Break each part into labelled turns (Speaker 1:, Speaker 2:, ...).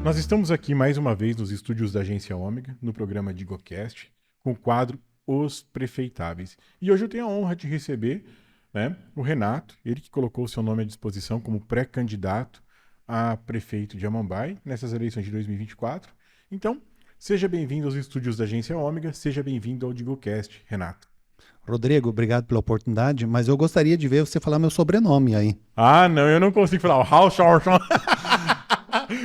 Speaker 1: Nós estamos aqui mais uma vez nos estúdios da Agência Ômega, no programa DigoCast, com o quadro Os Prefeitáveis. E hoje eu tenho a honra de receber, né, o Renato, ele que colocou o seu nome à disposição como pré-candidato a prefeito de Amambai nessas eleições de 2024. Então, seja bem-vindo aos estúdios da Agência Ômega, seja bem-vindo ao DigoCast, Renato.
Speaker 2: Rodrigo, obrigado pela oportunidade, mas eu gostaria de ver você falar meu sobrenome aí.
Speaker 1: Ah, não, eu não consigo falar o Hausschorschon.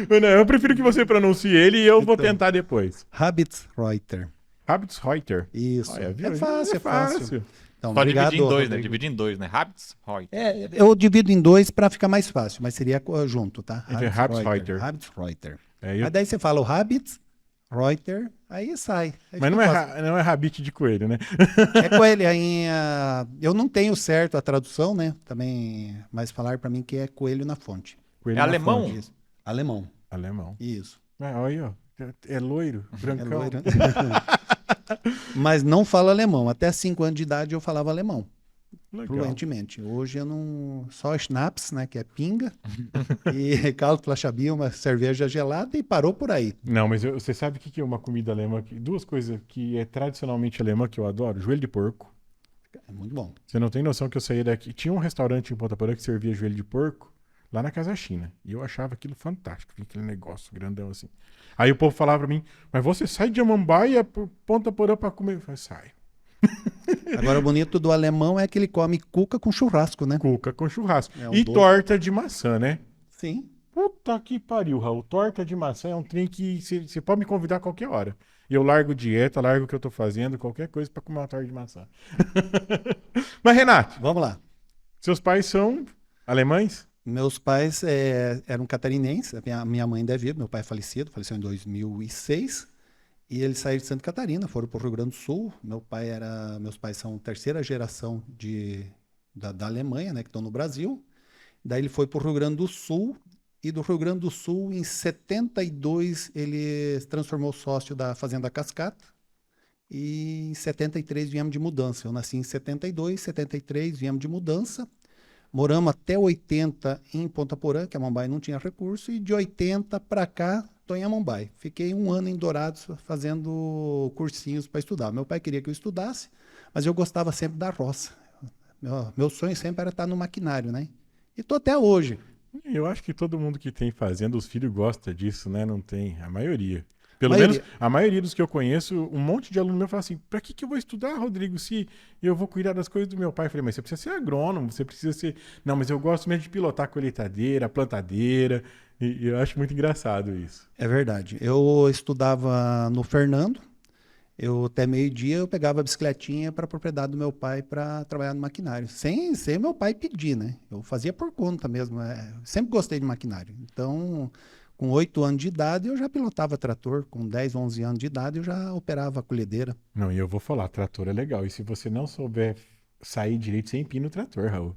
Speaker 1: Eu prefiro que você pronuncie ele e eu vou tentar depois.
Speaker 2: Habitsreuter.
Speaker 1: Habitsreuter.
Speaker 2: Isso.
Speaker 1: Olha, viu?
Speaker 2: É fácil, é fácil.
Speaker 3: Então, só
Speaker 2: obrigado,
Speaker 3: dividir em dois,
Speaker 2: Rodrigo.
Speaker 3: né? Dividir em dois, né? Habitsreuter.
Speaker 2: Eu divido em dois para ficar mais fácil, mas seria junto, tá?
Speaker 1: Habitsreuter.
Speaker 2: Habitsreuter.
Speaker 1: É,
Speaker 2: Mas daí você fala o Habitsreuter, aí sai. Aí
Speaker 1: mas
Speaker 2: fica fácil.
Speaker 1: não é rabite de coelho, né?
Speaker 2: É coelho. Eu não tenho certo a tradução, né? Também, mas falar para mim que é coelho na fonte.
Speaker 1: Coelho
Speaker 3: É
Speaker 1: na
Speaker 3: alemão?
Speaker 1: fonte.
Speaker 2: Isso. Alemão.
Speaker 1: Alemão.
Speaker 2: Isso.
Speaker 1: Olha aí, ó. É loiro, brancão.
Speaker 2: É loiro. Mas não falo alemão. Até 5 anos de idade eu falava alemão.
Speaker 1: Legal.
Speaker 2: Fluentemente. Hoje eu não. Só schnapps, né? Que é pinga. E caldo, flachabia, uma cerveja gelada e parou por aí.
Speaker 1: Não, mas você sabe o que é uma comida alemã? Duas coisas que é tradicionalmente alemã que eu adoro. Joelho de porco.
Speaker 2: É muito bom.
Speaker 1: Você não tem noção que eu saía daqui. Tinha um restaurante em Ponta Porã que servia joelho de porco lá na Casa China. E eu achava aquilo fantástico. Aquele negócio grandão assim. Aí o povo falava pra mim, mas você sai de Amambai por Ponta Porã pra comer? Eu falei, sai.
Speaker 2: Agora o bonito do alemão é que ele come cuca com churrasco, né?
Speaker 1: Cuca com churrasco.
Speaker 2: É um
Speaker 1: E
Speaker 2: doce.
Speaker 1: torta de maçã, né?
Speaker 2: Sim.
Speaker 1: Puta que pariu, Raul. Torta de maçã é um trem que você pode me convidar a qualquer hora. Eu largo dieta, largo o que eu tô fazendo, qualquer coisa pra comer uma torta de maçã. Mas, Renato,
Speaker 2: Vamos lá.
Speaker 1: seus pais são alemães?
Speaker 2: Meus pais eram catarinenses. A minha mãe ainda é viva, meu pai é falecido, faleceu em 2006. E eles saíram de Santa Catarina, foram para o Rio Grande do Sul. Meus pais são terceira geração da Alemanha, né, que estão no Brasil. Daí ele foi para o Rio Grande do Sul. E do Rio Grande do Sul, em 72, ele se transformou sócio da Fazenda Cascata. E em 73 viemos de mudança. Eu nasci em 72, 73 viemos de mudança. Moramos até 80 em Ponta Porã, que a Amambai não tinha recurso, e de 80 para cá, estou em Amambai. Fiquei 1 ano em Dourados fazendo cursinhos para estudar. Meu pai queria que eu estudasse, mas eu gostava sempre da roça. Meu sonho sempre era estar no maquinário, né? E estou até hoje.
Speaker 1: Eu acho que todo mundo que tem fazenda, os filhos gosta disso, né? Não tem, a maioria. Pelo menos a maioria dos que eu conheço, um monte de aluno meu fala assim, pra que eu vou estudar, Rodrigo, se eu vou cuidar das coisas do meu pai? Eu falei, mas você precisa ser agrônomo, você precisa ser... Não, mas eu gosto mesmo de pilotar a colheitadeira, a plantadeira, e eu acho muito engraçado isso.
Speaker 2: É verdade. Eu estudava no Fernando, até meio-dia eu pegava a bicicletinha para a propriedade do meu pai para trabalhar no maquinário, sem meu pai pedir, né? Eu fazia por conta mesmo, sempre gostei de maquinário. Então... Com 8 anos de idade, eu já pilotava trator. Com 10, 11 anos de idade, eu já operava a colhedeira.
Speaker 1: Não, e eu vou falar, trator é legal. E se você não souber sair direito, você empina o trator, Raul.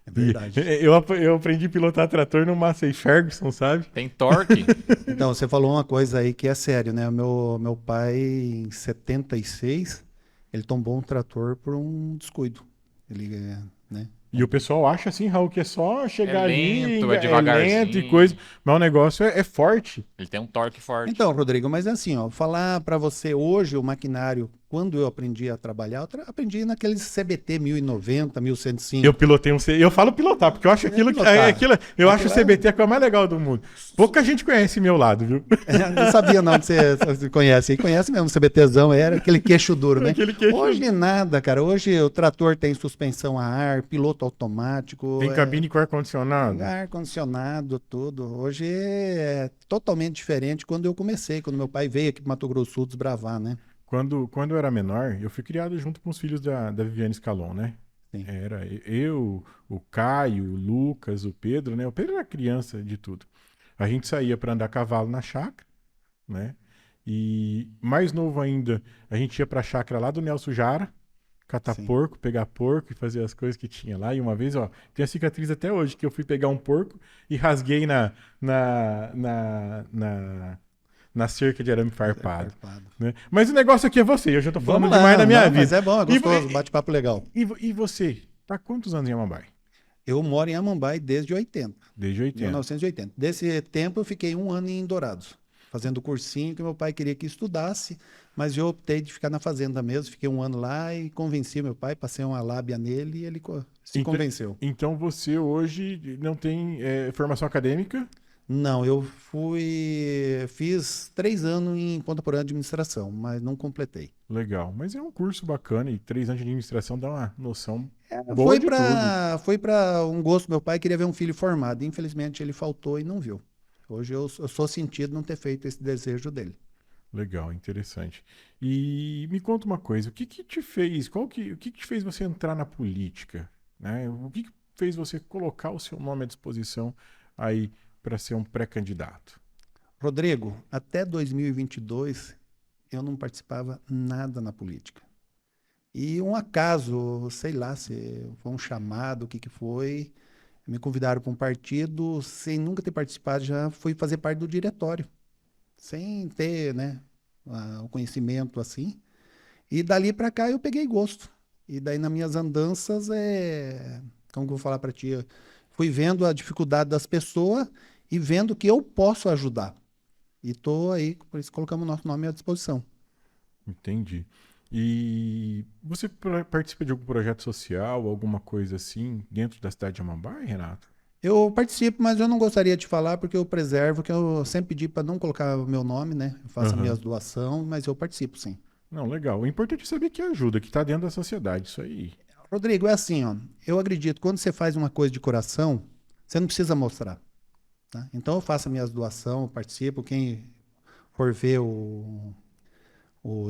Speaker 2: É verdade.
Speaker 1: Eu aprendi a pilotar trator no Massey Ferguson, sabe?
Speaker 3: Tem torque?
Speaker 2: Então, você falou uma coisa aí que é sério, né? Meu pai, em 76, ele tombou um trator por um descuido. Ele, né?
Speaker 1: E o pessoal acha assim, Raul, que é só chegar
Speaker 3: lento,
Speaker 1: ali,
Speaker 3: é devagarzinho.
Speaker 1: lento e coisa. Mas o negócio é forte.
Speaker 3: Ele tem um torque forte.
Speaker 2: Então, Rodrigo, mas é assim, ó, falar para você hoje o maquinário, quando eu aprendi a trabalhar, aprendi naqueles CBT 1090, 1105.
Speaker 1: Eu pilotei eu falo pilotar, porque eu acho eu acho o CBT a coisa mais legal do mundo. Pouca gente conhece meu lado, viu?
Speaker 2: Não sabia não que você conhece. E conhece mesmo o CBTzão, era aquele queixo duro, né? Hoje nada, cara. Hoje o trator tem suspensão a ar, piloto automático.
Speaker 1: Tem cabine com ar-condicionado.
Speaker 2: Ar-condicionado, tudo. Hoje é totalmente diferente quando eu comecei, quando meu pai veio aqui para Mato Grosso do Sul desbravar, né?
Speaker 1: Quando eu era menor, eu fui criado junto com os filhos da Viviane Scalon, né?
Speaker 2: Sim.
Speaker 1: Era eu, o Caio, o Lucas, o Pedro, né? O Pedro era criança de tudo. A gente saía para andar a cavalo na chácara, né? E mais novo ainda, a gente ia para a chácara lá do Nelson Jara, catar
Speaker 2: Sim.
Speaker 1: porco, pegar porco e fazer as coisas que tinha lá. E uma vez, ó, tem a cicatriz até hoje, que eu fui pegar um porco e rasguei na cerca de arame farpado. Né? Mas o negócio aqui é você, eu já tô falando demais da minha vida.
Speaker 2: Mas é bom, é gostoso, bate-papo legal.
Speaker 1: E você, tá há quantos anos em Amambai?
Speaker 2: Eu moro em Amambai desde 80,
Speaker 1: Desde 80.
Speaker 2: 1980. Desse tempo eu fiquei 1 ano em Dourados, fazendo cursinho que meu pai queria que estudasse, mas eu optei de ficar na fazenda mesmo. Fiquei 1 ano lá e convenci meu pai, passei uma lábia nele e ele se
Speaker 1: Então,
Speaker 2: convenceu.
Speaker 1: então você hoje não tem formação acadêmica?
Speaker 2: Não, fiz 3 anos em Ponta Porã Administração, mas não completei.
Speaker 1: Legal. Mas é um curso bacana e 3 anos de administração dá uma noção boa
Speaker 2: Foi
Speaker 1: de tudo.
Speaker 2: para um gosto. Meu pai queria ver um filho formado. Infelizmente ele faltou e não viu. Hoje eu sou sentido não ter feito esse desejo dele.
Speaker 1: Legal, interessante. E me conta uma coisa, o que que te fez, o que que te fez você entrar na política, né? O que que fez você colocar o seu nome à disposição aí para ser um pré-candidato?
Speaker 2: Rodrigo, até 2022 eu não participava nada na política. E um acaso, sei lá, se foi um chamado, o que que foi, me convidaram para um partido, sem nunca ter participado, já fui fazer parte do diretório, sem ter, né, o conhecimento assim. E dali para cá eu peguei gosto. E daí nas minhas andanças, como que eu vou falar para ti? Fui vendo a dificuldade das pessoas e vendo que eu posso ajudar. E tô aí, por isso colocamos o nosso nome à disposição.
Speaker 1: Entendi. E você participa de algum projeto social, alguma coisa assim, dentro da cidade de Amambai, Renato?
Speaker 2: Eu participo, mas eu não gostaria de falar porque eu preservo, que eu sempre pedi para não colocar o meu nome, né? Eu faço as
Speaker 1: Aham.
Speaker 2: minhas doações, mas eu participo, sim.
Speaker 1: Não, legal. O importante é saber que ajuda, que está dentro da sociedade, isso aí.
Speaker 2: Rodrigo, é assim, ó. Eu acredito, quando você faz uma coisa de coração, você não precisa mostrar, tá? Então eu faço as minhas doações, eu participo. Quem for ver o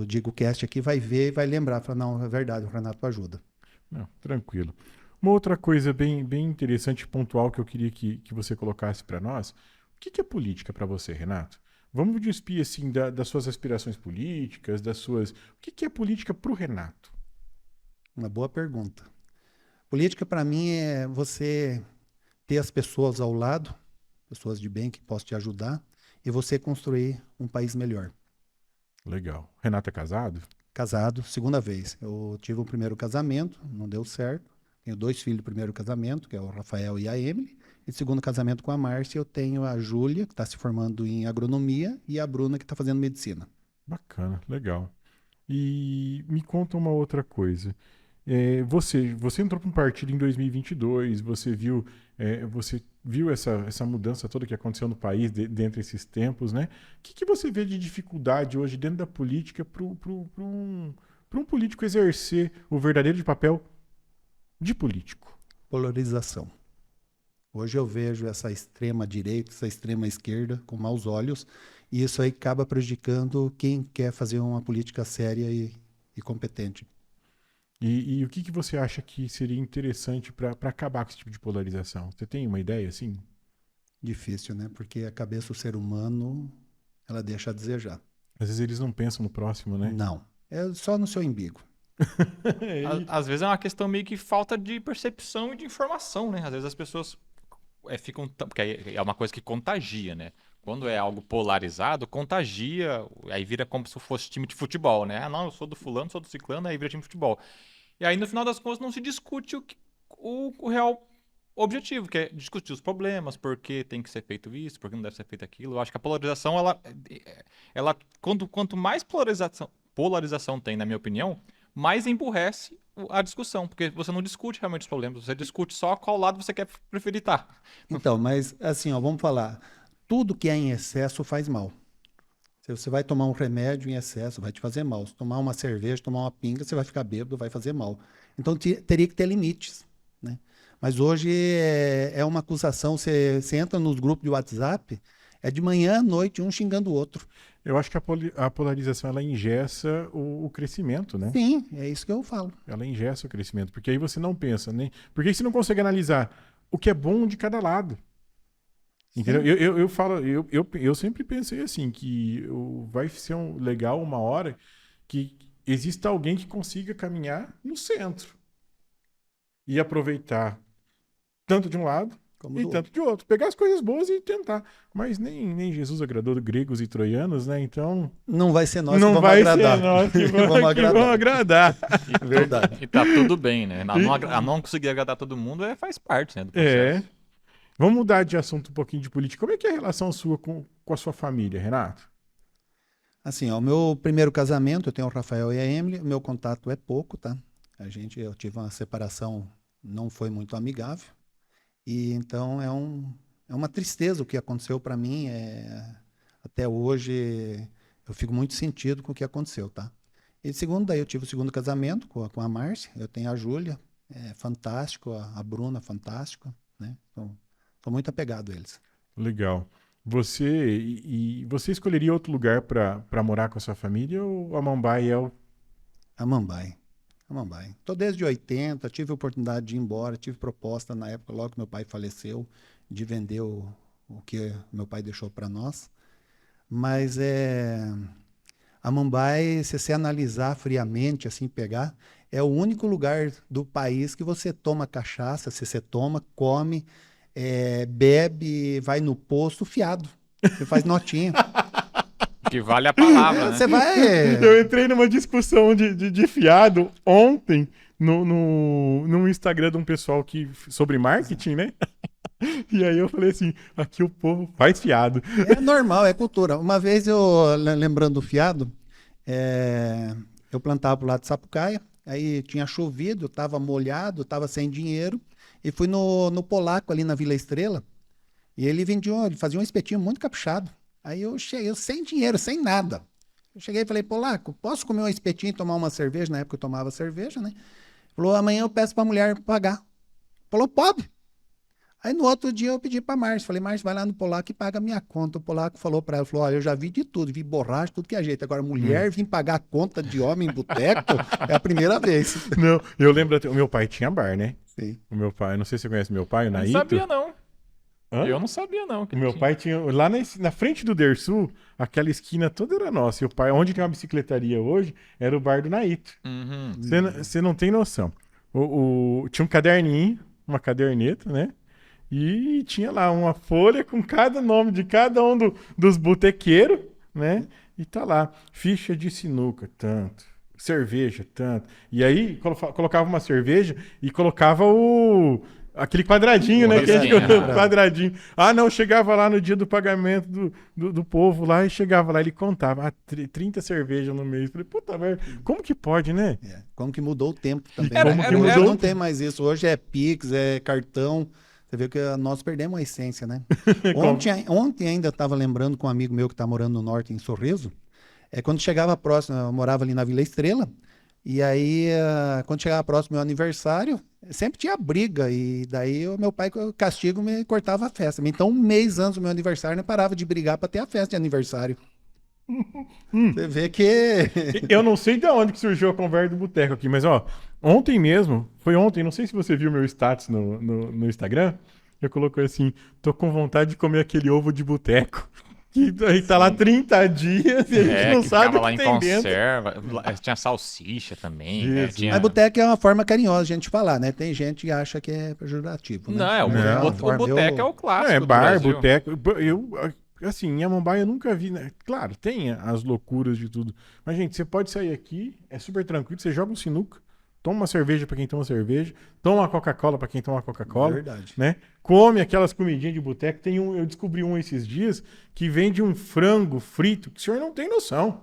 Speaker 2: DigoCast aqui vai ver e vai lembrar. Fala, não, é verdade, o Renato ajuda.
Speaker 1: Não, tranquilo. Uma outra coisa bem interessante e pontual que eu queria que você colocasse para nós, o que que é política para você, Renato? Vamos despir assim das suas aspirações políticas, das suas. O que que é política para o Renato?
Speaker 2: Uma boa pergunta. Política, para mim, é você ter as pessoas ao lado, pessoas de bem que possam te ajudar, e você construir um país melhor.
Speaker 1: Legal. Renato é casado?
Speaker 2: Casado, segunda vez. Eu tive o primeiro casamento, não deu certo. Tenho 2 filhos do primeiro casamento, que é o Rafael e a Emily. E segundo casamento com a Márcia, eu tenho a Júlia, que está se formando em agronomia, e a Bruna, que está fazendo medicina.
Speaker 1: Bacana, legal. E me conta uma outra coisa. Você entrou para um partido em 2022, você viu essa mudança toda que aconteceu no país dentro desses tempos, né? O que que você vê de dificuldade hoje dentro da política para um político exercer o verdadeiro papel de político?
Speaker 2: Polarização. Hoje eu vejo essa extrema direita, essa extrema esquerda com maus olhos, e isso aí acaba prejudicando quem quer fazer uma política séria e competente.
Speaker 1: E o que que você acha que seria interessante para acabar com esse tipo de polarização? Você tem uma ideia assim?
Speaker 2: Difícil, né? Porque a cabeça do ser humano, ela deixa a desejar.
Speaker 1: Às vezes eles não pensam no próximo, né?
Speaker 2: Não. É só no seu umbigo.
Speaker 3: Às vezes é uma questão meio que falta de percepção e de informação, né? Às vezes as pessoas ficam. Porque aí é uma coisa que contagia, né? Quando é algo polarizado, contagia, aí vira como se fosse time de futebol, né? Ah, não, eu sou do fulano, sou do ciclano, aí vira time de futebol. E aí, no final das contas, não se discute o real objetivo, que é discutir os problemas, por que tem que ser feito isso, por que não deve ser feito aquilo. Eu acho que a polarização, ela quanto mais polarização tem, na minha opinião, mais emburrece a discussão, porque você não discute realmente os problemas, você discute só qual lado você quer preferir estar.
Speaker 2: Então, mas assim, ó, vamos falar. Tudo que é em excesso faz mal. Se você vai tomar um remédio em excesso, vai te fazer mal. Se tomar uma cerveja, tomar uma pinga, você vai ficar bêbado, vai fazer mal. Então, teria que ter limites, né? Mas hoje é uma acusação. Você entra nos grupos de WhatsApp, é de manhã à noite, um xingando o outro.
Speaker 1: Eu acho que a polarização ela engessa o crescimento, né?
Speaker 2: Sim, é isso que eu falo.
Speaker 1: Ela engessa o crescimento, porque aí você não pensa, né? Porque aí você não consegue analisar o que é bom de cada lado. Entendeu? Eu sempre pensei assim, que vai ser legal uma hora que exista alguém que consiga caminhar no centro e aproveitar tanto de um lado
Speaker 2: Como
Speaker 1: e
Speaker 2: do
Speaker 1: tanto de outro. Pegar as coisas boas e tentar. Mas nem Jesus agradou gregos e troianos, né? Então.
Speaker 2: Não vai ser nós que
Speaker 1: Não
Speaker 2: vamos
Speaker 1: vai
Speaker 2: agradar.
Speaker 1: ser nós que
Speaker 2: Vamos
Speaker 1: vão
Speaker 2: agradar.
Speaker 1: agradar.
Speaker 2: Verdade.
Speaker 3: E tá tudo bem, né? A não conseguir agradar todo mundo faz parte, né, do
Speaker 1: É.
Speaker 3: processo.
Speaker 1: Vamos mudar de assunto um pouquinho de política. Como é que é a relação sua com a sua família, Renato?
Speaker 2: Assim, ó, o meu primeiro casamento, eu tenho o Rafael e a Emily, o meu contato é pouco, tá? Eu tive uma separação, não foi muito amigável, e então é uma tristeza o que aconteceu para mim, até hoje eu fico muito sentido com o que aconteceu, tá? E segundo, daí eu tive o segundo casamento com a Márcia, eu tenho a Júlia, fantástico, a Bruna, fantástico, né? Então, tô muito apegado a eles.
Speaker 1: Legal. Você escolheria outro lugar para morar com a sua família ou a Mumbai é o...
Speaker 2: A Mambai. Tô desde 80, tive a oportunidade de ir embora, tive proposta na época, logo que meu pai faleceu, de vender o que meu pai deixou para nós. Mas a Mumbai, se você analisar friamente, assim, pegar, é o único lugar do país que você toma cachaça, se você toma, come, bebe, vai no posto fiado. Você faz notinha.
Speaker 3: Que vale a palavra, né?
Speaker 2: Você vai...
Speaker 1: Eu entrei numa discussão de fiado ontem no Instagram de um pessoal sobre marketing, né? E aí eu falei assim, aqui o povo faz fiado.
Speaker 2: É normal, é cultura. Uma vez lembrando do fiado, eu plantava pro lado de Sapucaia, aí tinha chovido, estava molhado, estava sem dinheiro, e fui no Polaco ali na Vila Estrela, e ele fazia um espetinho muito caprichado. Aí eu cheguei, sem dinheiro, sem nada. Eu cheguei e falei, Polaco, posso comer um espetinho e tomar uma cerveja? Na época eu tomava cerveja, né? Falou, amanhã eu peço pra mulher pagar. Falou, pode. Aí no outro dia eu pedi pra Márcia, falei, Márcia, vai lá no Polaco e paga a minha conta. O Polaco falou pra ela, falou, olha, eu já vi de tudo, vi borracha, tudo que é jeito. Agora, mulher vir pagar a conta de homem em boteco é a primeira vez.
Speaker 1: Não, eu lembro, o meu pai tinha bar, né?
Speaker 2: Sim.
Speaker 1: O meu pai, não sei se você conhece meu pai, o
Speaker 3: Não
Speaker 1: Naito.
Speaker 3: sabia, não.
Speaker 1: Hã?
Speaker 3: Eu não sabia, não.
Speaker 1: O meu pai tinha, lá na frente do Dersul, aquela esquina toda era nossa. E o pai, onde tem uma bicicletaria hoje, era o bar do Naito.
Speaker 3: Uhum.
Speaker 1: Você não tem noção. Tinha um caderninho, uma caderneta, né? E tinha lá uma folha com cada nome de cada um dos botequeiros, né? E tá lá, ficha de sinuca, tanto. Cerveja, tanto. E aí colocava uma cerveja e colocava aquele quadradinho, né? Que a gente, quadradinho. Ah, não, chegava lá no dia do pagamento do povo lá e chegava lá, ele contava 30 cervejas no mês. Falei, puta merda, como que pode, né?
Speaker 2: Como que mudou o tempo também.
Speaker 1: Hoje
Speaker 2: não tem mais isso. Hoje é Pix, é cartão. Você vê que nós perdemos a essência, né? Ontem ainda estava lembrando com um amigo meu que está morando no norte, em Sorriso. Quando chegava próximo, eu morava ali na Vila Estrela. E aí, quando chegava próximo meu aniversário, sempre tinha briga. E daí o meu pai, castigo, me cortava a festa. Então, um mês antes do meu aniversário, eu parava de brigar para ter a festa de aniversário. Você vê que...
Speaker 1: Eu não sei de onde que surgiu a conversa do boteco aqui, mas ó, ontem mesmo, foi ontem, não sei se você viu meu status no Instagram, eu coloquei assim, tô com vontade de comer aquele ovo de boteco. Que aí tá lá 30 dias e a gente não sabe o que
Speaker 3: lá em
Speaker 1: tem
Speaker 3: conserva. Tinha salsicha também. Né? Tinha...
Speaker 2: Mas boteco é uma forma carinhosa de a gente falar, né? Tem gente que acha que é pejorativo, né?
Speaker 3: O boteco é o clássico.
Speaker 1: É bar, boteco. Assim, em Amambai eu nunca vi, né? Claro, tem as loucuras de tudo. Mas, gente, você pode sair aqui, é super tranquilo, você joga um sinuca, toma uma cerveja pra quem toma cerveja, toma uma Coca-Cola pra quem toma Coca-Cola.
Speaker 2: Verdade.
Speaker 1: Né? Come aquelas comidinhas de boteco. Eu descobri esses dias que vende um frango frito que o senhor não tem noção.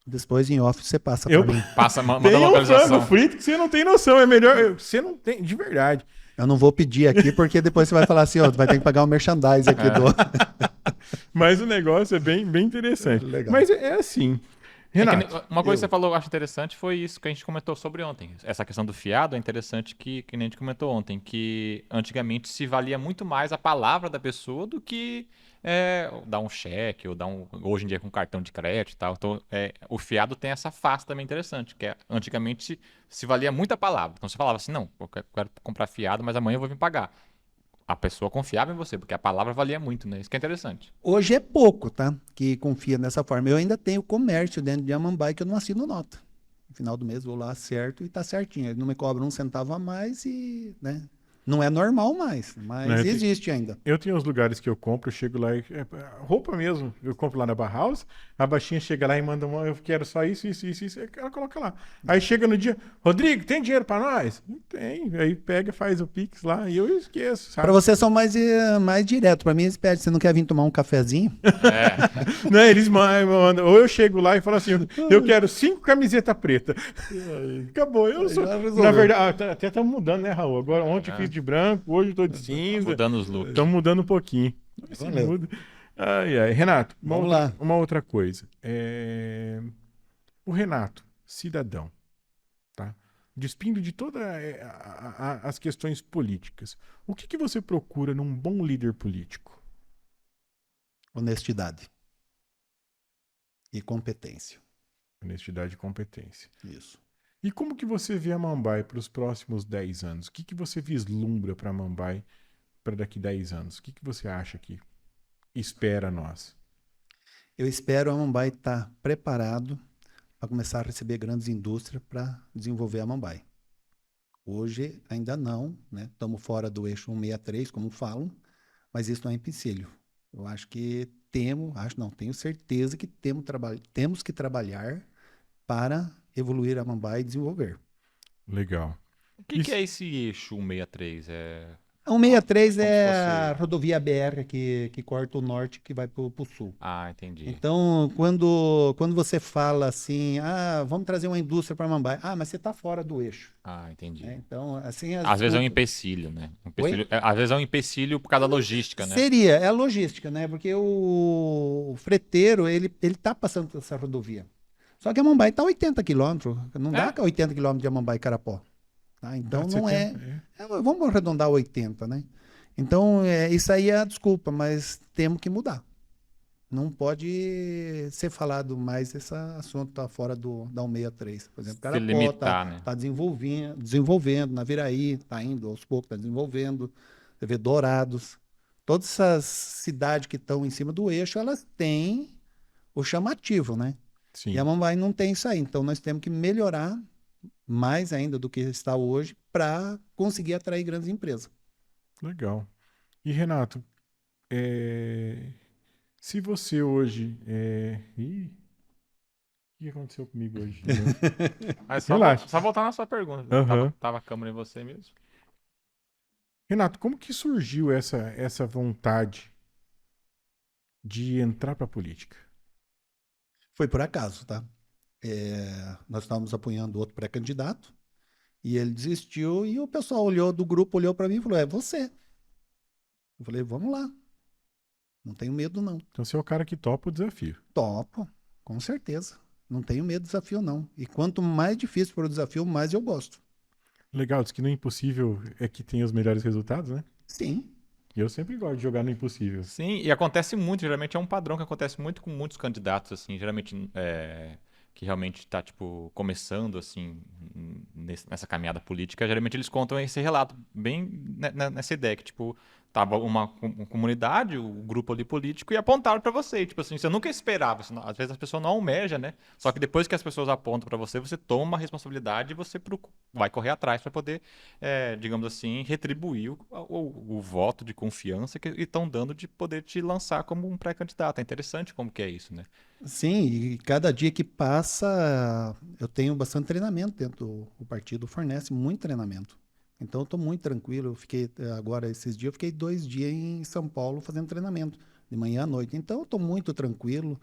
Speaker 2: Depois em off você passa pra mim.
Speaker 3: Manda
Speaker 1: tem
Speaker 3: a localização.
Speaker 1: Um frango frito que você não tem noção. É melhor. Você não tem, de verdade.
Speaker 2: Eu não vou pedir aqui, porque depois você vai falar assim, ó, vai ter que pagar o merchandise aqui do...
Speaker 1: Mas o negócio é bem, bem interessante.
Speaker 2: Legal.
Speaker 1: Mas é assim. Renato,
Speaker 3: uma coisa que você falou, eu acho interessante, foi isso que a gente comentou sobre ontem. Essa questão do fiado é interessante que nem a gente comentou ontem, que antigamente se valia muito mais a palavra da pessoa do que dar um cheque, ou hoje em dia com cartão de crédito e tal. Então, o fiado tem essa face também interessante, que antigamente se valia muito a palavra. Então você falava assim, não, eu quero comprar fiado, mas amanhã eu vou vir pagar. A pessoa confiava em você, porque a palavra valia muito, né? Isso que é interessante.
Speaker 2: Hoje é pouco, tá? Que confia nessa forma. Eu ainda tenho comércio dentro de Amambai que eu não assino nota. No final do mês vou lá, acerto e tá certinho. Ele não me cobra um centavo a mais e, né? Não é normal mais, mas
Speaker 1: Né,
Speaker 2: existe ainda.
Speaker 1: Eu tenho os lugares que eu compro, eu chego lá e. Roupa mesmo. Eu compro lá na Bauhaus, a baixinha chega lá e manda eu quero só isso, ela coloca lá. Aí chega no dia, Rodrigo, tem dinheiro pra nós? Não tem. Aí pega, faz o Pix lá e eu esqueço, sabe?
Speaker 2: Pra vocês são mais direto. Pra mim, eles pedem, você não quer vir tomar um cafezinho?
Speaker 1: Não, eles mandam. Ou eu chego lá e falo assim, eu quero 5 camisetas pretas. Acabou. Eu sou. Na verdade, até estamos mudando, né, Raul? Agora, ontem eu fiz de branco, hoje eu tô de cinza.
Speaker 3: Mudando os looks.
Speaker 1: Estamos mudando um pouquinho. Muda. Ai, ai. Renato,
Speaker 2: Vamos lá.
Speaker 1: Uma outra coisa. O Renato, cidadão, tá? Despindo de todas as questões políticas. O que você procura num bom líder político?
Speaker 2: Honestidade. E competência.
Speaker 1: Honestidade e competência.
Speaker 2: Isso.
Speaker 1: E como que você vê a Mambae para os próximos 10 anos? O que você vislumbra para a Mambae para daqui 10 anos? O que você acha que espera nós?
Speaker 2: Eu espero a Mambae estar preparado para começar a receber grandes indústrias para desenvolver a Mambae. Hoje ainda não, né? Estamos fora do eixo 163, como falam, mas isso não é empecilho. Eu acho que tenho certeza que temos que trabalhar para evoluir a Mambae e desenvolver.
Speaker 1: Legal.
Speaker 3: O que é esse eixo 163?
Speaker 2: A 163
Speaker 3: Como
Speaker 2: é
Speaker 3: se fosse-
Speaker 2: a rodovia BR que corta o norte que vai para o sul.
Speaker 3: Ah, entendi.
Speaker 2: Então, quando você fala assim, vamos trazer uma indústria para Mambae, mas você está fora do eixo.
Speaker 3: Ah, entendi.
Speaker 2: Né? Então, assim...
Speaker 3: Às vezes é um empecilho, né?
Speaker 2: Oi?
Speaker 3: Às vezes é um empecilho por causa da logística, né?
Speaker 2: É a logística, né? Porque o freteiro, ele tá passando por essa rodovia. Só que a Mambae está a 80 quilômetros, não dá 80 quilômetros de Mambae e Carapó. Tá? Então, não é... Vamos arredondar 80, né? Então, isso aí é a desculpa, mas temos que mudar. Não pode ser falado mais esse assunto tá fora da 163. Por exemplo, Carapó está desenvolvendo, Naviraí está indo aos poucos, está desenvolvendo, você vê Dourados. Todas essas cidades que estão em cima do eixo, elas têm o chamativo, né?
Speaker 1: Sim.
Speaker 2: E a Mambae não tem isso aí. Então, nós temos que melhorar mais ainda do que está hoje para conseguir atrair grandes empresas.
Speaker 1: Legal. E, Renato, se você hoje... Ih, o que aconteceu comigo hoje?
Speaker 3: Mas
Speaker 1: Relaxa.
Speaker 3: só voltar na sua pergunta.
Speaker 1: Uhum.
Speaker 3: Tava a câmera em você mesmo?
Speaker 1: Renato, como que surgiu essa vontade de entrar para a política?
Speaker 2: Foi por acaso, tá? Nós estávamos apoiando outro pré-candidato e ele desistiu e o pessoal do grupo olhou para mim e falou, é você. Eu falei, vamos lá. Não tenho medo, não.
Speaker 1: Então você é o cara que topa o desafio.
Speaker 2: Topo, com certeza. Não tenho medo do desafio, não. E quanto mais difícil for o desafio, mais eu gosto.
Speaker 1: Legal, diz que no impossível é que tem os melhores resultados, né?
Speaker 2: Sim.
Speaker 1: E eu sempre gosto de jogar no impossível.
Speaker 3: Sim, e acontece muito, geralmente é um padrão que acontece muito com muitos candidatos, assim, geralmente que realmente está, tipo, começando, assim, nessa caminhada política, geralmente eles contam esse relato bem nessa ideia, que, tipo, tava uma comunidade, o grupo ali político, e apontaram para você, e, tipo assim, você nunca esperava, às vezes a pessoa não almeja, né? Só que depois que as pessoas apontam para você, você toma uma responsabilidade e você vai correr atrás para poder, digamos assim, retribuir o voto de confiança que estão dando de poder te lançar como um pré-candidato. É interessante como que é isso, né?
Speaker 2: Sim, e cada dia que passa, eu tenho bastante treinamento dentro do partido, fornece muito treinamento. Então, eu estou muito tranquilo. Eu fiquei, agora, esses dias, eu fiquei 2 dias em São Paulo fazendo treinamento, de manhã à noite. Então, eu estou muito tranquilo,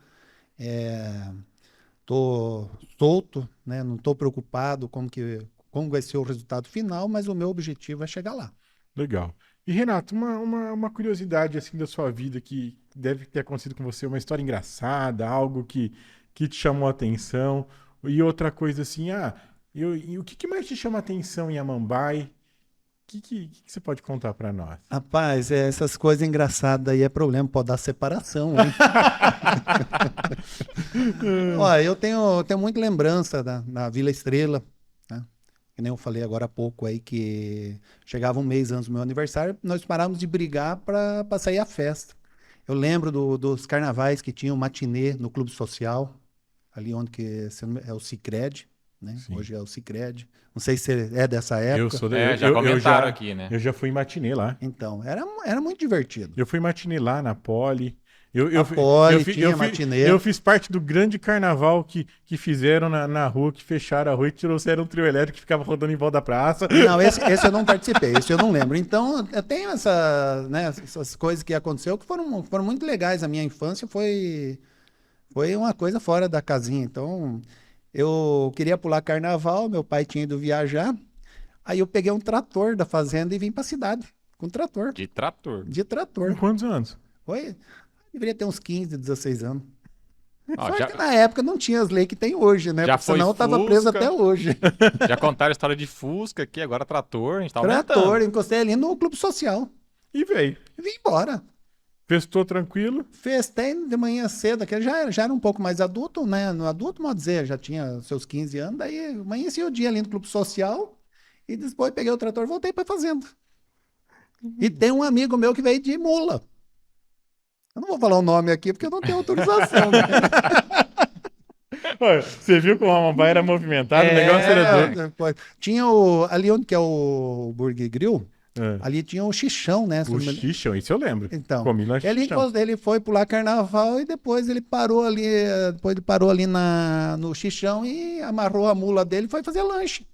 Speaker 2: estou solto, né? Não estou preocupado como vai ser o resultado final, mas o meu objetivo é chegar lá.
Speaker 1: Legal. E, Renato, uma curiosidade assim da sua vida que deve ter acontecido com você, uma história engraçada, algo que te chamou a atenção. E outra coisa assim, e o que mais te chama a atenção em Amambai? O que você pode contar para nós?
Speaker 2: Rapaz, essas coisas engraçadas aí é problema, pode dar separação, hein? Olha, eu tenho muita lembrança da Vila Estrela, né? Que nem eu falei agora há pouco aí, que chegava um mês antes do meu aniversário, nós parávamos de brigar para sair à festa. Eu lembro dos carnavais que tinham matinê no Clube Social, ali onde é o Sicredi, né?
Speaker 1: Sim.
Speaker 2: Hoje é o Sicredi. Não sei se é dessa época.
Speaker 1: Eu sou
Speaker 3: já comentaram aqui, né?
Speaker 1: Eu já fui matinê lá.
Speaker 2: Então, era muito divertido.
Speaker 1: Eu fui matinê lá na Poli.
Speaker 2: Tinha matinê.
Speaker 1: Eu fiz parte do grande carnaval que fizeram na rua, que fecharam a rua e trouxeram um trio elétrico que ficava rodando em volta da praça.
Speaker 2: Não, esse eu não participei, esse eu não lembro. Então, eu tenho essas coisas que aconteceu que foram muito legais. A minha infância foi uma coisa fora da casinha. Então, eu queria pular carnaval, meu pai tinha ido viajar. Aí eu peguei um trator da fazenda e vim pra cidade com trator.
Speaker 3: De trator.
Speaker 2: De trator.
Speaker 1: Com quantos anos?
Speaker 2: Deveria ter uns 15, 16 anos.
Speaker 3: Ó,
Speaker 2: Só que na época não tinha as leis que tem hoje, né?
Speaker 3: Já
Speaker 2: Porque senão eu
Speaker 3: foi
Speaker 2: tava preso
Speaker 3: Fusca.
Speaker 2: até hoje.
Speaker 3: Já contaram a história de Fusca aqui, agora trator, a gente tá
Speaker 2: Trator,
Speaker 3: aumentando.
Speaker 2: encostei ali no clube social.
Speaker 1: E veio.
Speaker 2: E vim embora.
Speaker 1: Festou tranquilo.
Speaker 2: Festei de manhã cedo, que já era um pouco mais adulto, né? No adulto, modo dizer, já tinha seus 15 anos. Daí amanheci o dia ali no clube social e depois peguei o trator e voltei pra fazenda. E tem um amigo meu que veio de mula. Eu não vou falar o nome aqui porque eu não tenho autorização, né?
Speaker 1: Olha, você viu como a Amapá era movimentada? O negócio era doido.
Speaker 2: Depois. Tinha ali onde que é o Burger Grill, ali tinha o Xixão, né?
Speaker 1: O Xixão, isso eu lembro.
Speaker 2: Então,
Speaker 1: Comi lá Xixão.
Speaker 2: ele foi pular carnaval e depois ele parou ali, no Xixão e amarrou a mula dele e foi fazer lanche.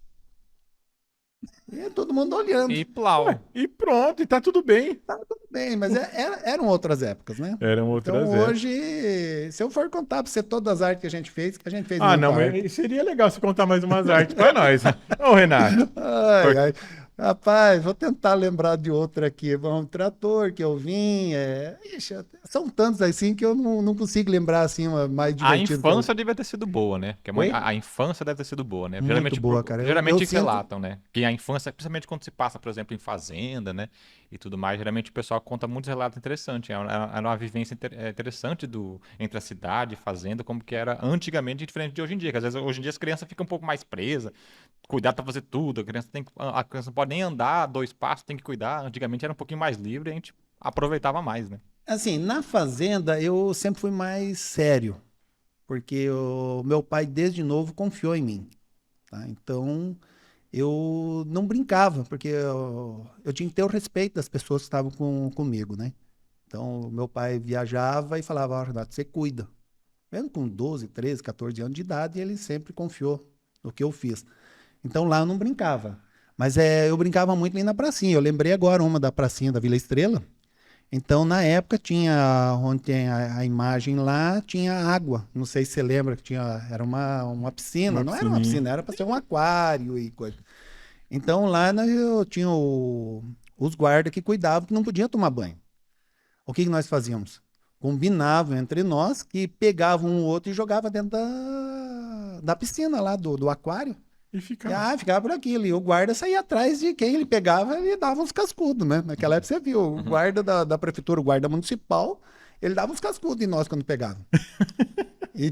Speaker 2: E todo mundo olhando.
Speaker 3: E plau.
Speaker 1: Ué, e pronto, e tá tudo bem.
Speaker 2: Tá tudo bem, mas eram outras épocas, né?
Speaker 1: Eram outras
Speaker 2: Então
Speaker 1: épocas.
Speaker 2: hoje, se eu for contar pra você todas as artes que a gente fez
Speaker 1: Ah,
Speaker 2: muito
Speaker 1: não,
Speaker 2: arte.
Speaker 1: mas seria legal você contar mais umas artes pra nós. Ô, Renato.
Speaker 2: Ai. Rapaz, vou tentar lembrar de outra aqui. Um trator que eu vim. Ixi, são tantos assim que eu não consigo lembrar assim uma mais
Speaker 3: A
Speaker 2: divertida.
Speaker 3: infância devia ter sido boa, né? Porque
Speaker 2: Oi?
Speaker 3: a infância deve ter sido boa, né?
Speaker 2: Muito boa, cara.
Speaker 3: Geralmente
Speaker 2: Eu sinto-
Speaker 3: relatam, né? Que a infância, principalmente quando se passa, por exemplo, em fazenda, né? E tudo mais, geralmente o pessoal conta muitos relatos interessantes. Era uma vivência interessante entre a cidade e fazenda, como que era antigamente, diferente de hoje em dia. Que às vezes hoje em dia as crianças ficam um pouco mais presas, cuidado para fazer tudo. A criança não pode nem andar 2 passos, tem que cuidar. Antigamente era um pouquinho mais livre e a gente aproveitava mais, né?
Speaker 2: Assim, na fazenda eu sempre fui mais sério, porque o meu pai desde novo confiou em mim, tá? Então eu não brincava, porque eu tinha que ter o respeito das pessoas que estavam comigo, né? Então meu pai viajava e falava: "Ó, Renato, você cuida." Mesmo com 12, 13, 14 anos de idade, ele sempre confiou no que eu fiz. Então lá eu não brincava. Mas eu brincava muito ali na pracinha. Eu lembrei agora uma da pracinha da Vila Estrela. Então, na época, tinha, onde tem a imagem lá, tinha água. Não sei se você lembra que era uma piscina.
Speaker 1: Uma
Speaker 2: Não era uma
Speaker 1: piscininha.
Speaker 2: piscina, era para ser um aquário e coisa. Então, lá eu tinha os guardas que cuidavam, que não podiam tomar banho. O que nós fazíamos? Combinavam entre nós que pegavam um outro e jogavam dentro da piscina lá, do aquário.
Speaker 1: E ficava.
Speaker 2: Ficava por aquilo. E o guarda saía atrás de quem ele pegava e dava uns cascudos, né? Naquela época você viu, o guarda da prefeitura, o guarda municipal, ele dava uns cascudos em nós quando pegava. E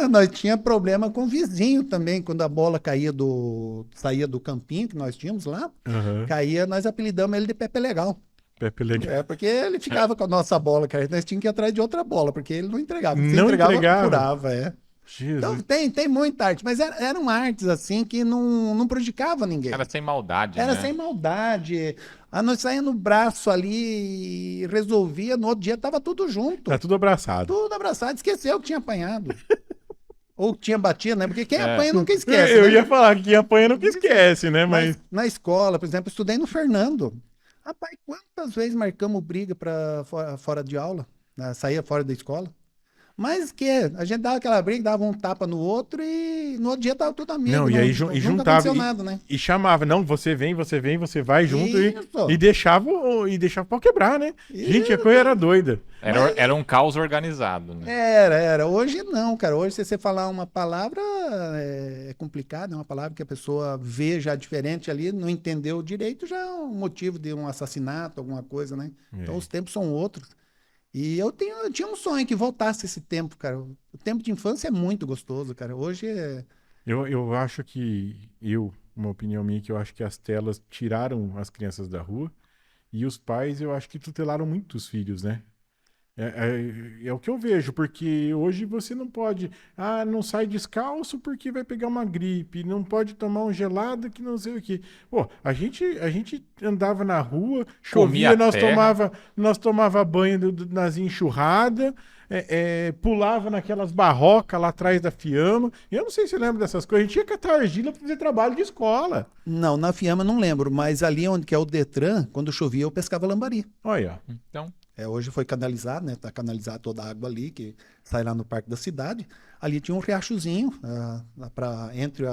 Speaker 2: nós tinha problema com o vizinho também, quando a bola saía do campinho que nós tínhamos lá,
Speaker 1: Aham.
Speaker 2: caía, nós apelidamos ele de Pepe Legal.
Speaker 1: Pepe legal.
Speaker 2: Porque ele ficava com a nossa bola, cara. Nós tínhamos que ir atrás de outra bola, porque ele não entregava. Se
Speaker 1: Não
Speaker 2: entregava,
Speaker 1: entregava?
Speaker 2: furava,
Speaker 1: Jesus.
Speaker 2: Então tem muita arte, mas eram artes assim que não prejudicavam ninguém.
Speaker 3: Era sem maldade,
Speaker 2: Era
Speaker 3: né?
Speaker 2: sem maldade. Nós saía no braço ali e resolvia, no outro dia tava tudo junto.
Speaker 1: Tá tudo abraçado.
Speaker 2: Tudo abraçado, esqueceu que tinha apanhado. Ou que tinha batido, né? Porque quem
Speaker 3: É.
Speaker 2: apanha nunca esquece.
Speaker 1: Eu
Speaker 2: né?
Speaker 1: ia falar que quem apanha nunca esquece, né? Mas
Speaker 2: Na escola, por exemplo, eu estudei no Fernando. Rapaz, quantas vezes marcamos briga para fora de aula? Saía fora da escola? Mas a gente dava aquela briga, dava um tapa no outro e no outro dia tava tudo amigo.
Speaker 1: não, e aí
Speaker 2: nunca
Speaker 1: juntava
Speaker 2: aconteceu nada, né?
Speaker 1: e chamava, não, você vem, você vai junto
Speaker 2: Isso.
Speaker 1: e deixava o pau quebrar, né? Gente, a coisa era doida.
Speaker 3: Era um caos organizado, né?
Speaker 2: Era. Hoje não, cara. Hoje, se você falar uma palavra, é complicado. É uma palavra que a pessoa vê já diferente ali, não entendeu direito, já é um motivo de um assassinato, alguma coisa, né? Então, os tempos são outros. E eu tinha um sonho que voltasse esse tempo, cara. O tempo de infância é muito gostoso, cara. Hoje
Speaker 1: Eu acho que, uma opinião minha, que eu acho que as telas tiraram as crianças da rua e os pais, eu acho que tutelaram muito os filhos, né? É o que eu vejo, porque hoje você não pode. Ah, não sai descalço porque vai pegar uma gripe. Não pode tomar um gelado que não sei o quê. Pô, a gente andava na rua,
Speaker 3: Comia
Speaker 1: chovia, nós
Speaker 3: terra.
Speaker 1: tomava banho nas enxurradas, pulava naquelas barrocas lá atrás da Fiamma. Eu não sei se você lembra dessas coisas. A gente ia catar argila para fazer trabalho de escola.
Speaker 2: Não, na Fiamma não lembro, mas ali onde que é o Detran, quando chovia eu pescava lambari.
Speaker 1: Olha.
Speaker 3: Então,
Speaker 2: Hoje foi canalizado, né? Tá canalizada toda a água ali, que sai lá no Parque da Cidade. Ali tinha um riachozinho, entre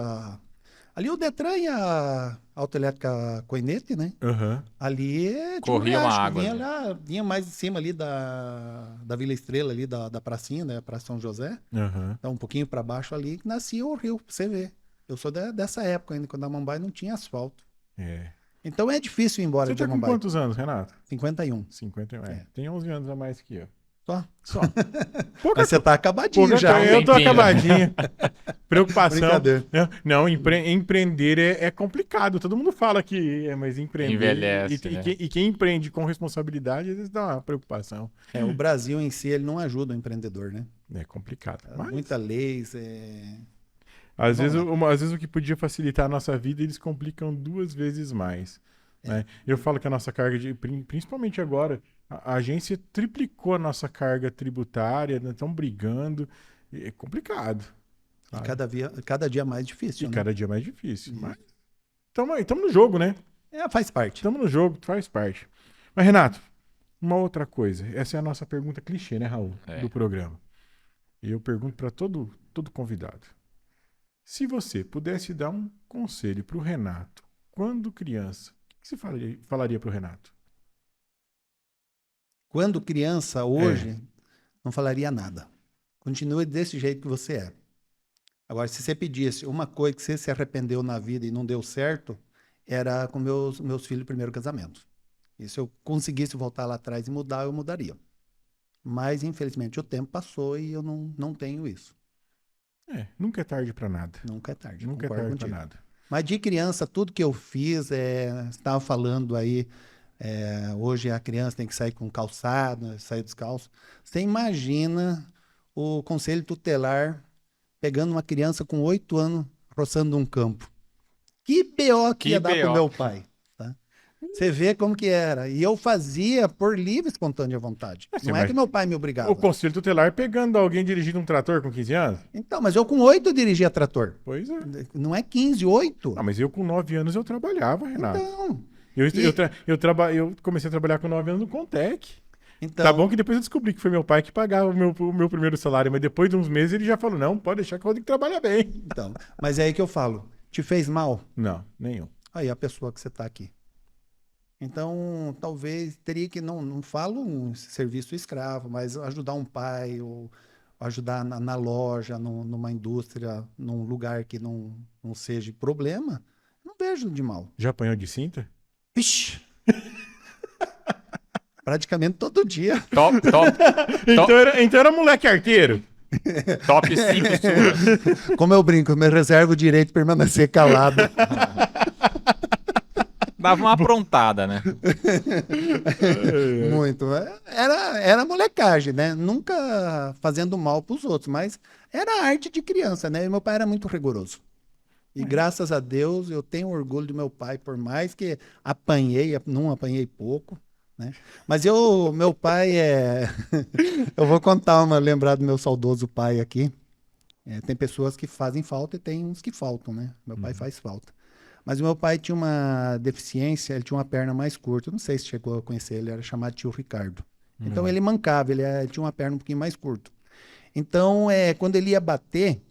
Speaker 2: ali o Detran e a autoelétrica Coinete, né?
Speaker 1: Aham.
Speaker 2: Ali tinha um
Speaker 3: corria uma
Speaker 2: riacho,
Speaker 3: água
Speaker 2: vinha
Speaker 3: ali.
Speaker 2: lá, vinha mais em cima ali da Vila Estrela, ali da pracinha, né? Praça São José.
Speaker 1: Aham.
Speaker 2: Então, um pouquinho para baixo ali, que nascia o rio, pra você ver. Eu sou dessa época ainda, quando a Mambai não tinha asfalto.
Speaker 1: É.
Speaker 2: Então é difícil ir embora
Speaker 1: Você
Speaker 2: de
Speaker 1: tá com
Speaker 2: Mambai.
Speaker 1: quantos anos, Renato?
Speaker 2: 51.
Speaker 1: 51.
Speaker 2: É.
Speaker 1: Tem 11 anos a mais que eu.
Speaker 2: Só.
Speaker 1: Só. Pouca
Speaker 2: Mas você tá acabadinho
Speaker 1: pouca
Speaker 2: já.
Speaker 1: coisa. Eu tô
Speaker 3: tempinho.
Speaker 1: acabadinho. Preocupação.
Speaker 2: Brincadeira.
Speaker 1: Não, empreender é complicado. Todo mundo fala que mas empreender.
Speaker 3: Envelhece,
Speaker 1: e,
Speaker 3: né?
Speaker 1: quem empreende com responsabilidade, às vezes dá uma preocupação.
Speaker 2: O Brasil em si, ele não ajuda o empreendedor, né?
Speaker 1: É complicado. Mas,
Speaker 2: Muita lei.
Speaker 1: às
Speaker 2: Vamos
Speaker 1: vezes,
Speaker 2: lá.
Speaker 1: às vezes o que podia facilitar a nossa vida, eles complicam 2 vezes mais. Né? Eu falo que a nossa carga, principalmente agora, a agência triplicou a nossa carga tributária, né? Estão brigando. É complicado.
Speaker 2: E
Speaker 1: sabe?
Speaker 2: cada dia mais difícil,
Speaker 1: E
Speaker 2: né?
Speaker 1: cada dia mais difícil. Mas estamos no jogo, né?
Speaker 2: Faz parte.
Speaker 1: Estamos no jogo, faz parte. Mas, Renato, uma outra coisa. Essa é a nossa pergunta clichê, né, Raul?
Speaker 3: É.
Speaker 1: Do programa. E eu pergunto para todo convidado. Se você pudesse dar um conselho para o Renato, quando criança, o que você falaria para o Renato?
Speaker 2: Quando criança, hoje, não falaria nada. Continue desse jeito que você é. Agora, se você pedisse uma coisa que você se arrependeu na vida e não deu certo, era com meus filhos do primeiro casamento. E se eu conseguisse voltar lá atrás e mudar, eu mudaria. Mas, infelizmente, o tempo passou e eu não tenho isso.
Speaker 1: Nunca é tarde para nada.
Speaker 2: Nunca é tarde.
Speaker 1: Nunca é
Speaker 2: concordo
Speaker 1: tarde para
Speaker 2: contigo.
Speaker 1: nada.
Speaker 2: Mas de criança, tudo que eu fiz, estava falando aí, hoje a criança tem que sair com calçado, sair descalço. Você imagina o conselho tutelar pegando uma criança com 8 anos, roçando um campo. Que B.O. que ia dar pro meu pai. Tá? Você vê como que era. E eu fazia por livre e espontânea vontade. Não é que meu pai me obrigava.
Speaker 1: O conselho tutelar pegando alguém dirigindo um trator com 15 anos?
Speaker 2: Então, mas eu com 8 dirigia trator.
Speaker 1: Pois é.
Speaker 2: Não é 15, 8.
Speaker 1: Ah, mas eu com 9 anos eu trabalhava, Renato.
Speaker 2: Então,
Speaker 1: Eu comecei a trabalhar com 9 anos no Contec.
Speaker 2: então,
Speaker 1: Tá bom que depois eu descobri que foi meu pai que pagava o meu primeiro salário, mas depois de uns meses ele já falou, não, pode deixar que eu vou ter que trabalhar bem.
Speaker 2: então, mas é aí que eu falo, te fez mal?
Speaker 1: Não, nenhum.
Speaker 2: Aí a pessoa que você está aqui. Então, talvez teria que, não falo um serviço escravo, mas ajudar um pai, ou ajudar na loja, numa indústria, num lugar que não seja problema, não vejo de mal.
Speaker 1: Já apanhou de cinta?
Speaker 2: Vixe! Praticamente todo dia.
Speaker 1: Então era moleque arteiro.
Speaker 3: Top 5 suas.
Speaker 2: Como eu brinco, eu me reservo o direito de permanecer calado.
Speaker 3: Dava uma aprontada, né?
Speaker 2: Muito. Era molecagem, né? Nunca fazendo mal para os outros, mas era arte de criança, né? E meu pai era muito rigoroso. E graças a Deus eu tenho orgulho do meu pai, por mais que não apanhei pouco, né? Mas meu pai eu vou contar lembrar do meu saudoso pai aqui. Tem pessoas que fazem falta e tem uns que faltam, né? Meu pai faz falta. Mas o meu pai tinha uma deficiência, ele tinha uma perna mais curta. Eu não sei se chegou a conhecer, ele era chamado tio Ricardo. Então ele mancava, ele tinha uma perna um pouquinho mais curta. Então, quando ele ia bater,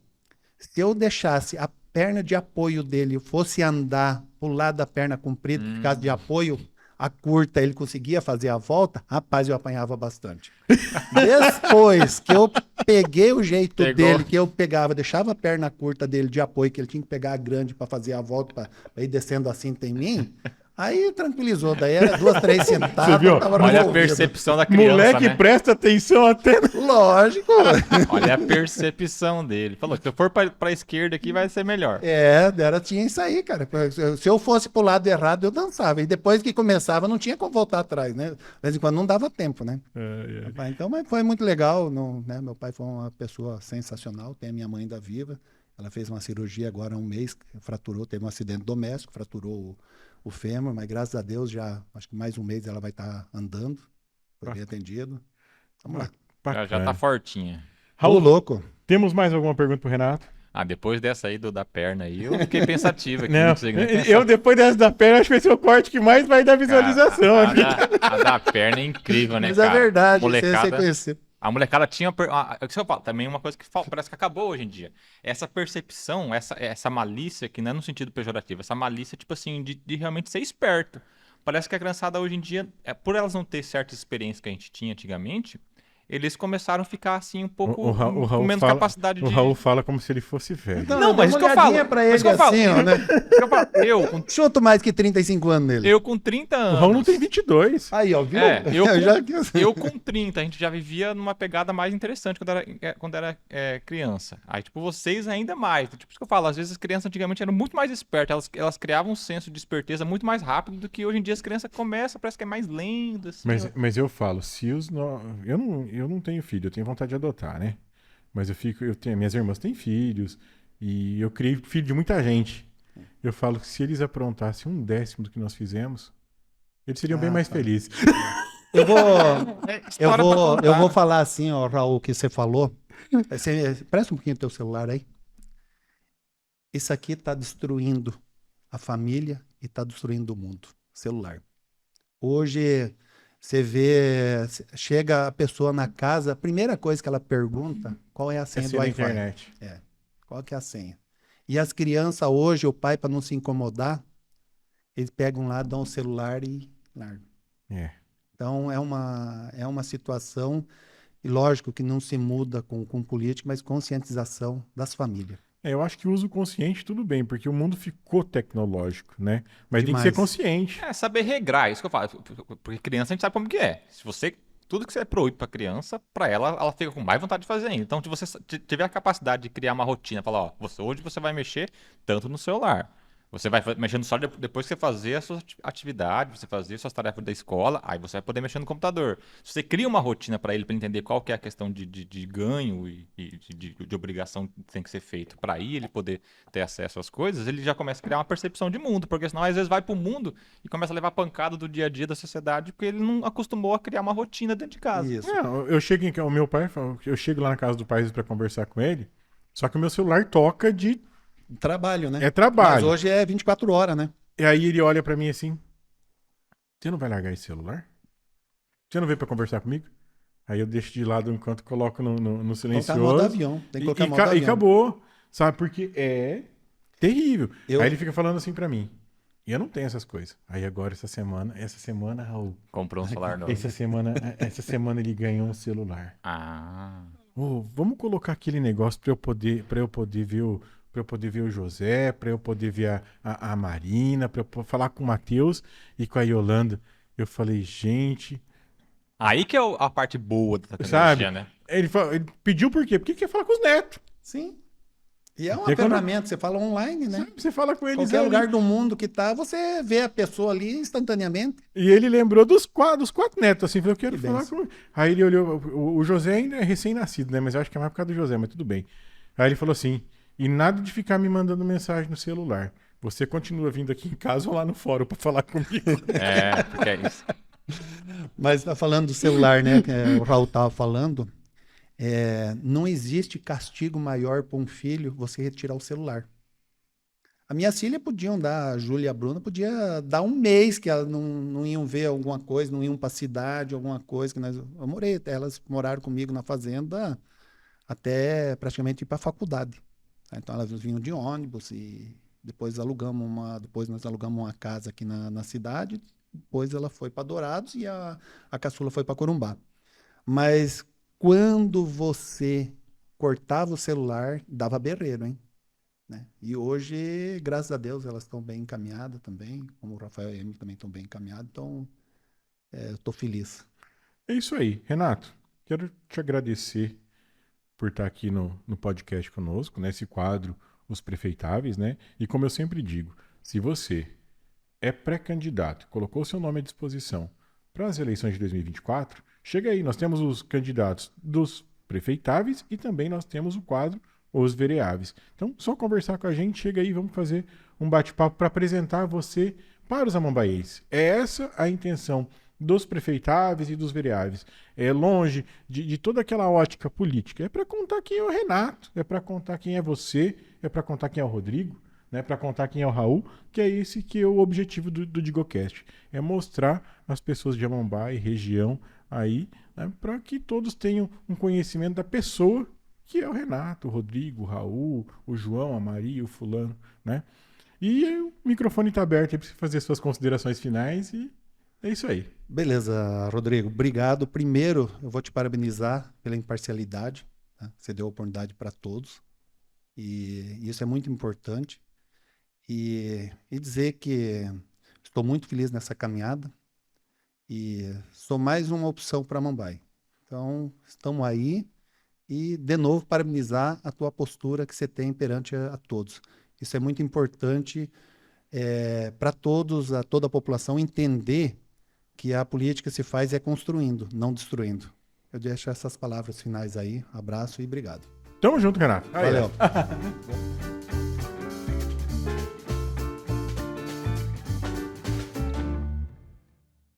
Speaker 2: se eu deixasse a perna de apoio dele fosse andar pro lado da perna comprida, por causa de apoio, a curta ele conseguia fazer a volta, rapaz, eu apanhava bastante. Depois que eu peguei o jeito dele, que eu pegava, deixava a perna curta dele de apoio, que ele tinha que pegar a grande para fazer a volta, para ir descendo assim em mim, Aí tranquilizou, daí era 2, 3 centavos.
Speaker 1: Você viu?
Speaker 2: Tava
Speaker 3: Olha a
Speaker 2: resolvido.
Speaker 3: percepção da criança,
Speaker 1: Moleque,
Speaker 3: né?
Speaker 1: presta atenção até.
Speaker 2: Lógico.
Speaker 3: Olha a percepção dele. Falou, se eu for pra esquerda aqui, vai ser melhor.
Speaker 2: Tinha isso aí, cara. Se eu fosse pro lado errado, eu dançava. E depois que começava, não tinha como voltar atrás, né? De vez em quando não dava tempo, né? Então, mas foi muito legal, né? Meu pai foi uma pessoa sensacional, tem a minha mãe ainda viva. Ela fez uma cirurgia agora há um mês, fraturou, teve um acidente doméstico, fraturou o fêmur, mas graças a Deus já, acho que mais um mês ela vai estar andando, foi bem atendido. Vamos lá.
Speaker 3: Já tá fortinha.
Speaker 2: Raul, louco.
Speaker 1: Temos mais alguma pergunta pro Renato?
Speaker 3: Depois dessa aí da perna aí, eu fiquei pensativo aqui.
Speaker 1: Não,
Speaker 3: consegui nem pensar.
Speaker 1: eu depois dessa da perna, acho que vai ser o corte que mais vai dar visualização.
Speaker 3: Cara, a da perna é incrível, né,
Speaker 2: Mas
Speaker 3: cara?
Speaker 2: é verdade,
Speaker 3: Molecada,
Speaker 2: você conhecer.
Speaker 3: a molecada tinha... É o que eu falo, também uma coisa que parece que acabou hoje em dia. Essa percepção, essa malícia, que não é no sentido pejorativo, essa malícia, tipo assim, de realmente ser esperto. Parece que a criançada hoje em dia, por elas não ter certas experiências que a gente tinha antigamente, eles começaram a ficar assim um pouco
Speaker 1: O Raul
Speaker 3: com menos
Speaker 1: fala,
Speaker 3: capacidade de...
Speaker 1: O Raul fala como se ele fosse velho.
Speaker 2: Então,
Speaker 3: Não, mas
Speaker 2: dá
Speaker 3: isso
Speaker 2: uma
Speaker 3: que eu falo.
Speaker 2: olhadinha pra
Speaker 3: Mas
Speaker 2: ele
Speaker 3: isso que eu falo.
Speaker 2: assim, ó, né?
Speaker 3: Eu com
Speaker 2: Chuto mais que 35 anos nele.
Speaker 3: Eu com 30
Speaker 1: O
Speaker 3: anos.
Speaker 1: Raul não tem 22.
Speaker 2: Aí, ó, viu?
Speaker 3: Eu com 30, a gente já vivia numa pegada mais interessante quando era criança. Aí, tipo, vocês ainda mais. Tipo, isso que eu falo, às vezes as crianças antigamente eram muito mais espertas, elas criavam um senso de esperteza muito mais rápido do que hoje em dia as crianças começam, parece que é mais lento, assim.
Speaker 1: Mas eu falo, se os. Eu não tenho filho, eu tenho vontade de adotar, né? Mas minhas irmãs têm filhos e eu criei filho de muita gente. Eu falo que se eles aprontassem 1/10 do que nós fizemos, eles seriam bem mais felizes.
Speaker 2: Eu vou falar assim, ó, Raul, o que você falou. Presta um pouquinho do teu celular aí. Isso aqui está destruindo a família e está destruindo o mundo. Celular. Hoje, você vê, chega a pessoa na casa, a primeira coisa que ela pergunta, qual é a senha do Wi-Fi?
Speaker 1: Internet.
Speaker 2: Qual que é a senha? E as crianças hoje, o pai, para não se incomodar, eles pegam lá, dão o celular e largam. Então, é uma situação, e lógico que não se muda com política, mas conscientização das famílias.
Speaker 1: Eu acho que o uso consciente tudo bem, porque o mundo ficou tecnológico, né? Mas
Speaker 2: Demais.
Speaker 1: tem que ser consciente.
Speaker 3: Saber regrar, isso que eu falo. Porque criança a gente sabe como que é. Se você... Tudo que você proíbe pra criança, pra ela fica com mais vontade de fazer ainda. Então, se você tiver a capacidade de criar uma rotina, falar, ó, hoje você vai mexer tanto no celular. Você vai mexendo só depois que você fazer a sua atividade, você fazer suas tarefas da escola, aí você vai poder mexer no computador. Se você cria uma rotina para ele, para entender qual que é a questão de ganho e de obrigação que tem que ser feito para aí ele poder ter acesso às coisas, ele já começa a criar uma percepção de mundo, porque senão às vezes vai pro mundo e começa a levar pancada do dia a dia da sociedade, porque ele não acostumou a criar uma rotina dentro de casa.
Speaker 2: Isso.
Speaker 1: O meu pai, eu chego lá na casa do pai para conversar com ele, só que o meu celular toca de...
Speaker 2: Trabalho, né?
Speaker 1: É trabalho.
Speaker 2: Mas hoje é 24 horas, né?
Speaker 1: E aí ele olha pra mim assim, você não vai largar esse celular? Você não veio pra conversar comigo? Aí eu deixo de lado enquanto coloco no silencioso.
Speaker 2: Colocar modo avião. Tem que colocar modo avião.
Speaker 1: E acabou. Sabe? Porque é terrível.
Speaker 2: Eu-
Speaker 1: Aí ele fica falando assim pra mim. E eu não tenho essas coisas. Aí agora, essa semana, Raul,
Speaker 3: Comprou um celular novo.
Speaker 1: essa semana ele ganhou um celular.
Speaker 3: Ah.
Speaker 1: Vamos colocar aquele negócio pra eu poder ver o José, pra eu poder ver a Marina, pra eu falar com o Matheus e com a Yolanda. Eu falei, gente...
Speaker 3: Aí que é a parte boa da tecnologia,
Speaker 1: Sabe?
Speaker 3: né?
Speaker 1: Ele pediu por quê? Porque quer falar com os netos.
Speaker 2: Sim. E é uma
Speaker 1: Tem quando-
Speaker 2: ferramenta, você fala online, né?
Speaker 1: Sabe? Você fala com eles
Speaker 2: Qualquer
Speaker 1: ali.
Speaker 2: lugar do mundo que tá, você vê a pessoa ali instantaneamente.
Speaker 1: E ele lembrou dos quatro netos, assim, falou, eu quero
Speaker 2: Que
Speaker 1: falar
Speaker 2: benção.
Speaker 1: com... Aí ele olhou, o José ainda é recém-nascido, né? Mas eu acho que é mais por causa do José, mas tudo bem. Aí ele falou assim, e nada de ficar me mandando mensagem no celular. Você continua vindo aqui em casa ou lá no fórum pra falar comigo.
Speaker 3: Porque é isso.
Speaker 2: Mas tá falando do celular, né? Que o Raul tava falando. Não existe castigo maior para um filho você retirar o celular. A minha filha podiam dar, a Júlia e a Bruna podia dar um mês que elas não iam ver alguma coisa, não iam para a cidade, alguma coisa que eu morei, elas moraram comigo na fazenda até praticamente ir para a faculdade. Então elas vinham de ônibus e depois nós alugamos uma casa aqui na cidade, depois ela foi para Dourados e a caçula foi para Corumbá. Mas quando você cortava o celular, dava berreiro, hein? né? E hoje, graças a Deus, elas estão bem encaminhadas também, como o Rafael e a Amy também estão bem encaminhados, então eu estou feliz.
Speaker 1: É isso aí. Renato, quero te agradecer por estar aqui no podcast conosco, nesse quadro Os Prefeitáveis, né? E como eu sempre digo, se você é pré-candidato, colocou seu nome à disposição para as eleições de 2024, chega aí, nós temos os candidatos dos prefeitáveis e também nós temos o quadro Os Vereáveis. Então, só conversar com a gente, chega aí, vamos fazer um bate-papo para apresentar você para os amambaienses. É essa a intenção dos prefeitáveis e dos vereáveis. É longe de toda aquela ótica política. É para contar quem é o Renato, é para contar quem é você, é para contar quem é o Rodrigo, né, para contar quem é o Raul, que é esse que é o objetivo do DigoCast. É mostrar as pessoas de Amambai e região aí, né, para que todos tenham um conhecimento da pessoa que é o Renato, o Rodrigo, o Raul, o João, a Maria, o fulano, né? E o microfone está aberto aí para você fazer suas considerações finais e é isso aí.
Speaker 2: Beleza, Rodrigo. Obrigado. Primeiro, eu vou te parabenizar pela imparcialidade. Tá? Você deu oportunidade para todos. E isso é muito importante. E dizer que estou muito feliz nessa caminhada. E sou mais uma opção para Amambai. Então, estamos aí. E, de novo, parabenizar a tua postura que você tem perante a todos. Isso é muito importante para todos, a toda a população entender que a política se faz construindo, não destruindo. Eu deixo essas palavras finais aí. Abraço e obrigado.
Speaker 1: Tamo junto, Renato.
Speaker 2: Valeu.